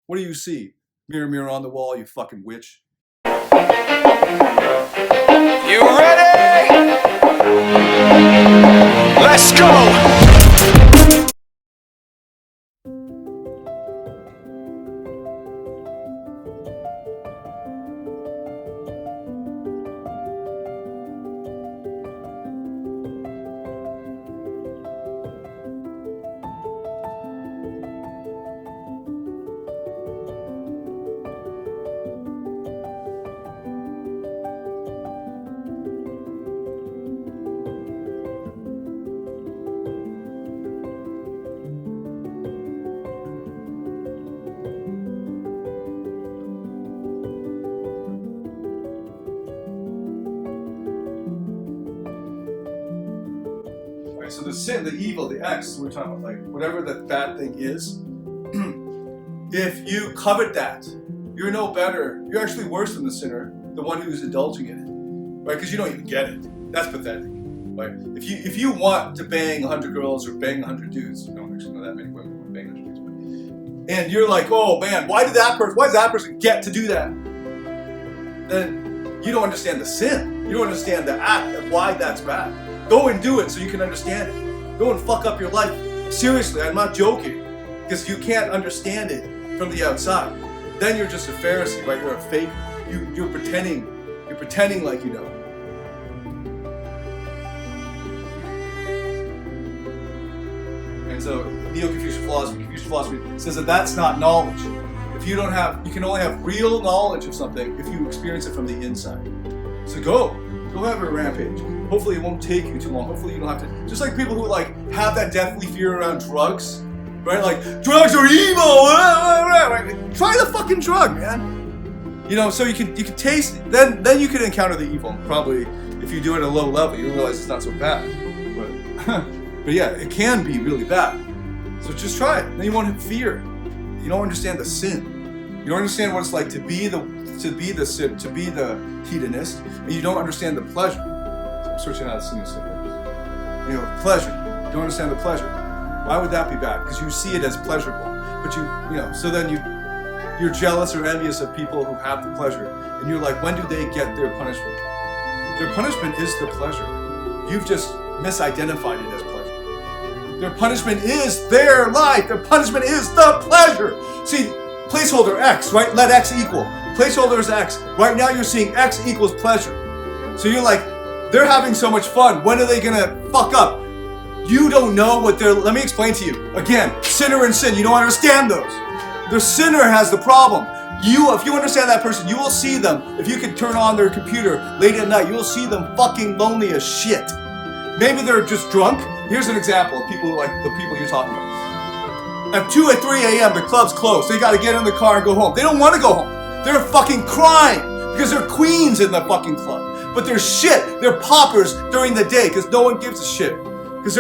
What do you see? Mirror, mirror on the wall, you fucking witch. You ready? Let's go! So the sin, the evil, the X, we're talking about, like, whatever that bad thing is, if you covet that, you're no better. You're actually worse than the sinner, the one who's indulging in it, right? Because you don't even get it. That's pathetic, right? If you want to bang 100 girls or bang 100 dudes, you don't actually know that many women who want to bang 100 dudes, but, and you're like, oh man, why does that person get to do that? Then you don't understand the sin. You don't understand the act of why that's bad. Go and do it so you can understand it. Go and fuck up your life. Seriously, I'm not joking. Because you can't understand it from the outside. Then you're just a Pharisee, right? You're a fake. You're pretending. You're pretending like you know. And so Neo-Confucian philosophy says that that's not knowledge. If you don't have, you can only have real knowledge of something if you experience it from the inside. So go have a rampage. Hopefully it won't take you too long. Hopefully you don't have to, just like people who like have that deathly fear around drugs, right? Like, drugs are evil, right? Try the fucking drug, man. You know, so you can taste it. Then you can encounter the evil. Probably if you do it at a low level, you realize it's not so bad. But yeah, it can be really bad. So just try it. Then you won't have fear. You don't understand the sin. You don't understand what it's like to be the hedonist, and you don't understand the pleasure. So I'm searching out the sin. You know, pleasure. You don't understand the pleasure. Why would that be bad? Because you see it as pleasurable. But you know, so then you're jealous or envious of people who have the pleasure, and you're like, when do they get their punishment? Their punishment is the pleasure. You've just misidentified it as pleasure. Their punishment is their life. Their punishment is the pleasure. See, placeholder X, right? Let X equal. Placeholder is X. Right now you're seeing X equals pleasure. So you're like, they're having so much fun. When are they gonna fuck up? You don't know what they're, let me explain to you. Again, sinner and sin, you don't understand those. The sinner has the problem. If you understand that person, you will see them. If you can turn on their computer late at night, you will see them fucking lonely as shit. Maybe they're just drunk. Here's an example of people like the people you're talking about. At 2 or 3 a.m., the club's closed. They gotta get in the car and go home. They don't want to go home. They're fucking crying because they're queens in the fucking club. But they're shit. They're paupers during the day because no one gives a shit. Because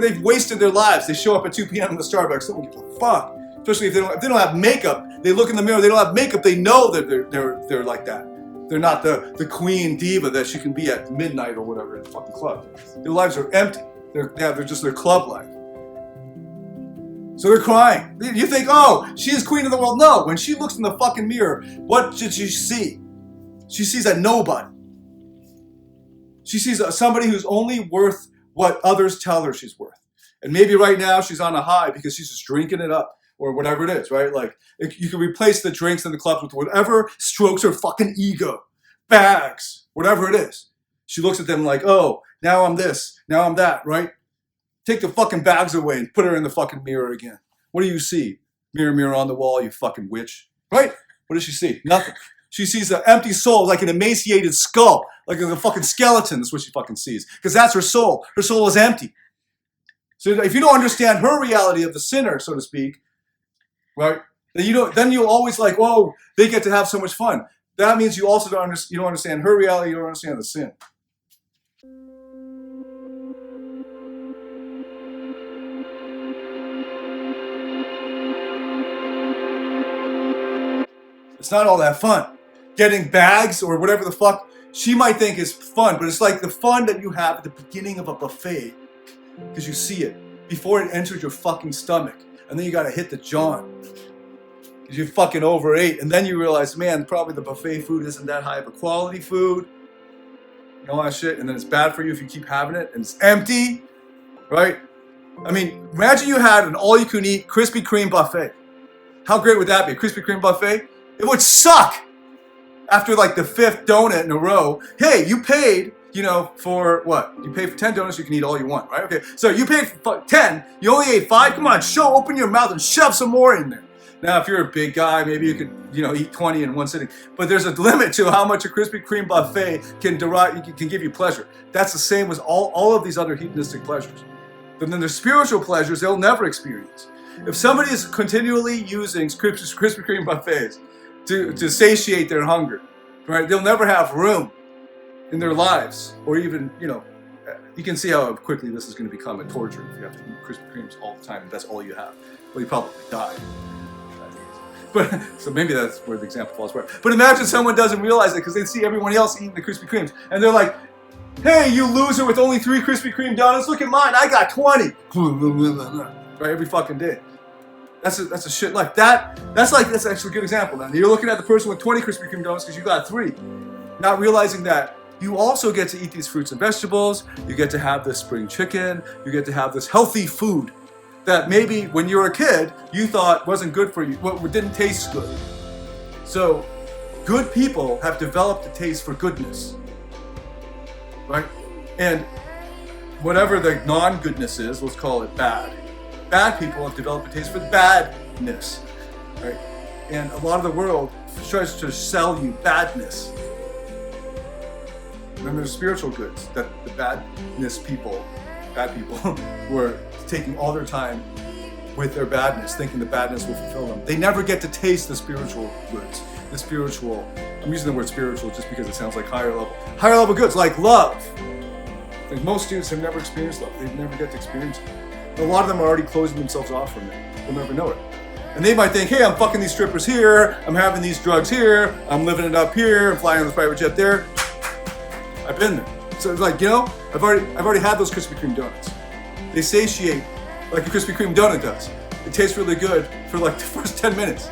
they've wasted their lives. They show up at 2 p.m. in the Starbucks. No one gives a fuck. Especially if they don't have makeup. They look in the mirror. They don't have makeup. They know that they're like that. They're not the queen diva that she can be at midnight or whatever in the fucking club. Their lives are empty. They're just their club life. So they're crying. You think, oh, she is queen of the world. No, when she looks in the fucking mirror, what did she see? She sees a nobody. She sees somebody who's only worth what others tell her she's worth. And maybe right now she's on a high because she's just drinking it up or whatever it is, right? Like, you can replace the drinks in the clubs with whatever strokes her fucking ego. Bags, whatever it is. She looks at them like, oh, now I'm this, now I'm that, right? Take the fucking bags away and put her in the fucking mirror again. What do you see? Mirror, mirror on the wall, you fucking witch. Right? What does she see? Nothing. She sees an empty soul, like an emaciated skull, like a fucking skeleton. That's what she fucking sees. Because that's her soul. Her soul is empty. So if you don't understand her reality of the sinner, so to speak, right? Then you'll always like, oh, they get to have so much fun. That means you also don't understand her reality. You don't understand the sin. It's not all that fun. Getting bags or whatever the fuck she might think is fun, but it's like the fun that you have at the beginning of a buffet because you see it before it enters your fucking stomach, and then you gotta hit the John. because you fucking overate, and then you realize, man, probably the buffet food isn't that high of a quality food, and all that shit, and then it's bad for you if you keep having it, and it's empty, right? I mean, imagine you had an all-you-can-eat Krispy Kreme buffet. How great would that be? A Krispy Kreme buffet? It would suck after like the 5th donut in a row. Hey, you paid, you know, for what? You paid for 10 donuts, you can eat all you want, right? Okay, so you paid for 10, you only ate 5. Come on, open your mouth and shove some more in there. Now, if you're a big guy, maybe you could, you know, eat 20 in one sitting. But there's a limit to how much a Krispy Kreme buffet can give you pleasure. That's the same as all of these other hedonistic pleasures. But then there's spiritual pleasures they'll never experience. If somebody is continually using Krispy Kreme buffets to satiate their hunger, right, they'll never have room in their lives, or even, you know, you can see how quickly this is going to become a torture if you have to eat Krispy Kremes all the time and that's all you have. Well, you probably die. But so maybe that's where the example falls apart. But imagine someone doesn't realize it because they see everyone else eating the Krispy Kremes, and they're like, "Hey, you loser with only 3 Krispy Kreme donuts! Look at mine, I got 20!" Right, every fucking day. That's a shit life. That's actually a good example. Now you're looking at the person with 20 Krispy Kreme donuts because you got 3, not realizing that you also get to eat these fruits and vegetables. You get to have this spring chicken. You get to have this healthy food that maybe when you were a kid you thought wasn't good for you, didn't taste good. So good people have developed a taste for goodness, right? And whatever the non-goodness is, let's call it bad. Bad people have developed a taste for badness, right? And a lot of the world tries to sell you badness. And then there's spiritual goods that the bad people were taking all their time with their badness, thinking the badness will fulfill them. They never get to taste the spiritual goods. The spiritual, I'm using the word spiritual just because it sounds like higher level goods, like love. Like most students have never experienced love. They never get to experience it. A lot of them are already closing themselves off from it. They'll never know it. And they might think, hey, I'm fucking these strippers here, I'm having these drugs here, I'm living it up here, I'm flying on the private jet there. I've been there. So it's like, you know, I've already had those Krispy Kreme donuts. They satiate like a Krispy Kreme donut does. It tastes really good for like the first 10 minutes,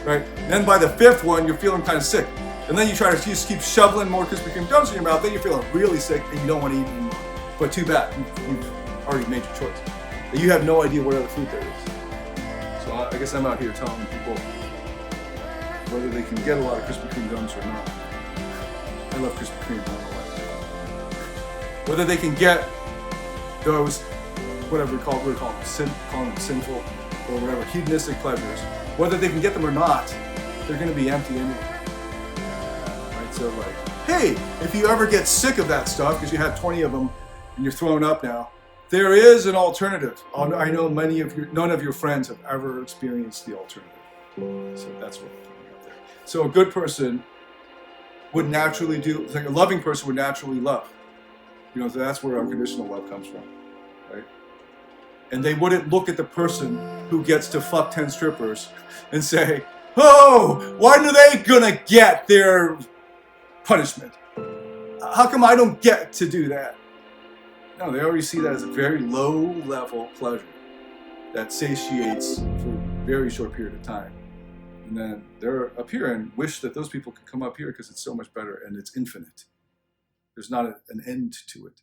right? And then by the 5th one, you're feeling kind of sick. And then you try to just keep shoveling more Krispy Kreme donuts in your mouth, then you're feeling really sick and you don't want to eat anymore. But too bad, you've already made your choice. You have no idea what other food there is. So I guess I'm out here telling people whether they can get a lot of Krispy Kreme donuts or not. I love Krispy Kreme, I don't know why. Whether they can get those, whatever we're calling them sinful or whatever, hedonistic pleasures, whether they can get them or not, they're going to be empty anyway. Right? So like, hey, if you ever get sick of that stuff because you had 20 of them and you're throwing up now, there is an alternative. I know none of your friends have ever experienced the alternative. So that's what we're putting out there. So a good person would naturally like a loving person would naturally love. You know, so that's where unconditional love comes from, right? And they wouldn't look at the person who gets to fuck 10 strippers and say, oh, when are they gonna get their punishment? How come I don't get to do that? No, they already see that as a very low-level pleasure that satiates for a very short period of time. And then they're up here and wish that those people could come up here because it's so much better and it's infinite. There's not an end to it.